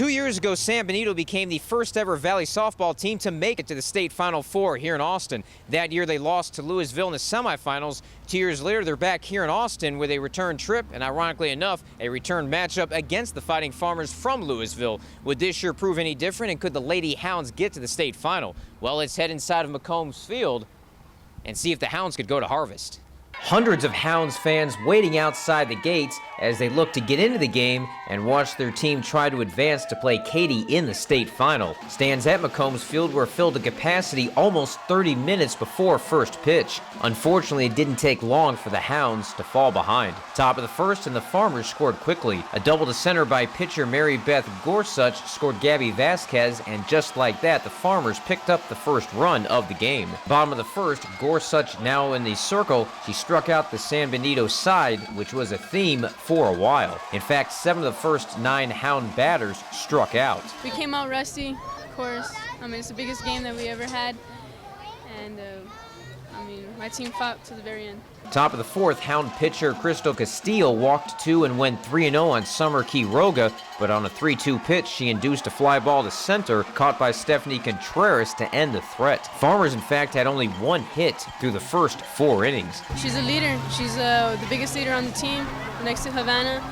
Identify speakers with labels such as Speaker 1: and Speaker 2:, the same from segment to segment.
Speaker 1: 2 years ago, San Benito became the first ever Valley softball team to make it to the state Final Four here in Austin. That year, they lost to Lewisville in the semifinals. 2 years later, they're back here in Austin with a return trip and, ironically enough, a return matchup against the Fighting Farmers from Lewisville. Would this year prove any different, and could the Lady Hounds get to the state final? Well, let's head inside of McCombs Field and see if the Hounds could go to Harvest. Hundreds of Hounds fans waiting outside the gates as they look to get into the game and watch their team try to advance to play Katy in the state final. Stands at McCombs Field were filled to capacity almost 30 minutes before first pitch. Unfortunately, it didn't take long for the Hounds to fall behind. Top of the first, and the Farmers scored quickly. A double to center by pitcher Mary Beth Gorsuch scored Gabby Vasquez, and just like that, the Farmers picked up the first run of the game. Bottom of the first, Gorsuch now in the circle. She struck out the San Benito side, which was a theme for a while. In fact, 7 of the first 9 Hound batters struck out.
Speaker 2: We came out rusty, of course. It's the biggest game that we ever had, and my team fought to the very end.
Speaker 1: Top of the fourth, Hound pitcher Crystal Castillo walked 2 and went 3-0 on Summer Quiroga, but on a 3-2 pitch, she induced a fly ball to center, caught by Stephanie Contreras to end the threat. Farmers, in fact, had only 1 hit through the first 4 innings.
Speaker 2: She's a leader. She's the biggest leader on the team, next to Havana.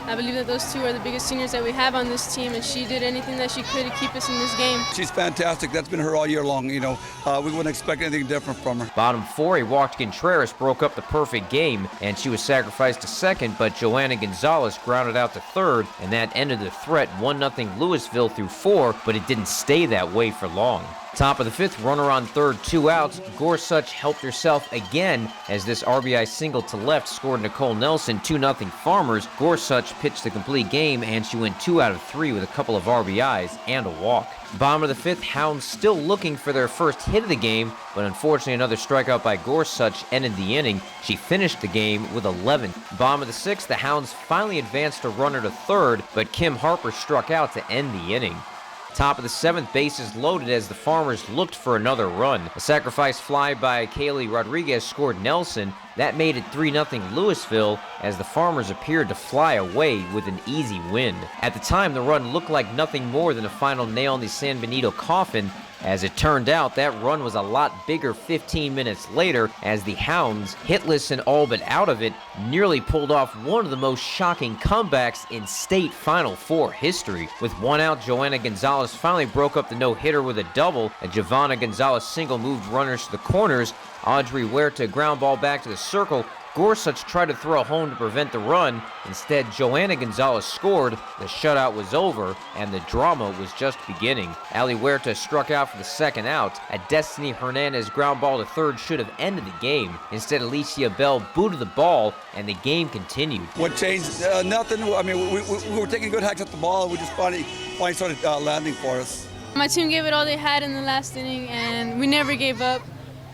Speaker 2: I believe that those two are the biggest seniors that we have on this team, and she did anything that she could to keep us in this game.
Speaker 3: She's fantastic. That's been her all year long. We wouldn't expect anything different from her.
Speaker 1: Bottom 4, a walked Contreras broke up the perfect game, and she was sacrificed to second, but Joanna Gonzalez grounded out to third, and that ended the threat. 1-0 Lewisville through 4, but it didn't stay that way for long. Top of the 5th, runner on third, 2 outs. Gorsuch helped herself again as this RBI single to left scored Nicole Nelson. 2-0 Farmers. Gorsuch pitched the complete game, and she went 2 out of 3 with a couple of RBIs and a walk. Bottom of the 5th, Hounds still looking for their first hit of the game, but unfortunately another strikeout by Gorsuch ended the inning. She finished the game with 11. Bottom of the 6th, the Hounds finally advanced a runner to third, but Kim Harper struck out to end the inning. Top of the 7th, bases loaded as the Farmers looked for another run. A sacrifice fly by Kaylee Rodriguez scored Nelson. That made it 3-0 Lewisville as the Farmers appeared to fly away with an easy win. At the time, the run looked like nothing more than a final nail in the San Benito coffin. As it turned out, that run was a lot bigger 15 minutes later as the Hounds, hitless and all but out of it, nearly pulled off one of the most shocking comebacks in state Final Four history. With 1 out, Joanna Gonzalez finally broke up the no-hitter with a double. A Giovanna Gonzalez single moved runners to the corners. Audrey Huerta ground ball back to the circle. Gorsuch tried to throw home to prevent the run. Instead, Joanna Gonzalez scored, the shutout was over, and the drama was just beginning. Ali Huerta struck out for the 2nd out. A Destiny Hernandez ground ball to third should have ended the game. Instead, Alicia Bell booted the ball, and the game continued.
Speaker 3: What changed? Nothing. We were taking good hacks at the ball. We just finally started landing for us.
Speaker 2: My team gave it all they had in the last inning, and we never gave up.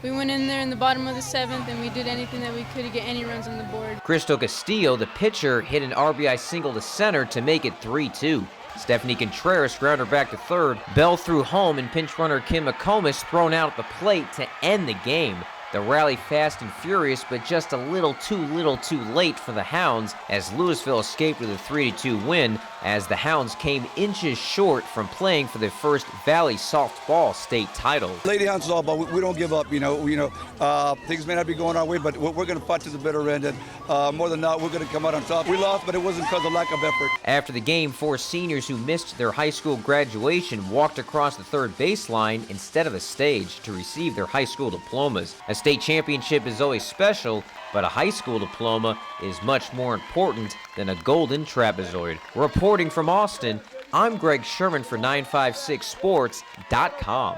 Speaker 2: We went in there in the bottom of the 7th, and we did anything that we could to get any runs on the board.
Speaker 1: Crystal Castillo, the pitcher, hit an RBI single to center to make it 3-2. Stephanie Contreras grounded her back to third. Bell threw home, and pinch runner Kim McComas thrown out at the plate to end the game. The rally fast and furious, but just a little too late for the Hounds as Lewisville escaped with a 3-2 win as the Hounds came inches short from playing for their first Valley softball state title.
Speaker 3: Lady Hounds is all about we don't give up. Things may not be going our way, but we're going to fight to the bitter end, and more than not, we're going to come out on top. We lost, but it wasn't because of lack of effort.
Speaker 1: After the game, 4 seniors who missed their high school graduation walked across the third baseline instead of a stage to receive their high school diplomas. A state championship is always special, but a high school diploma is much more important than a golden trapezoid. Reporting from Austin, I'm Greg Sherman for 956sports.com.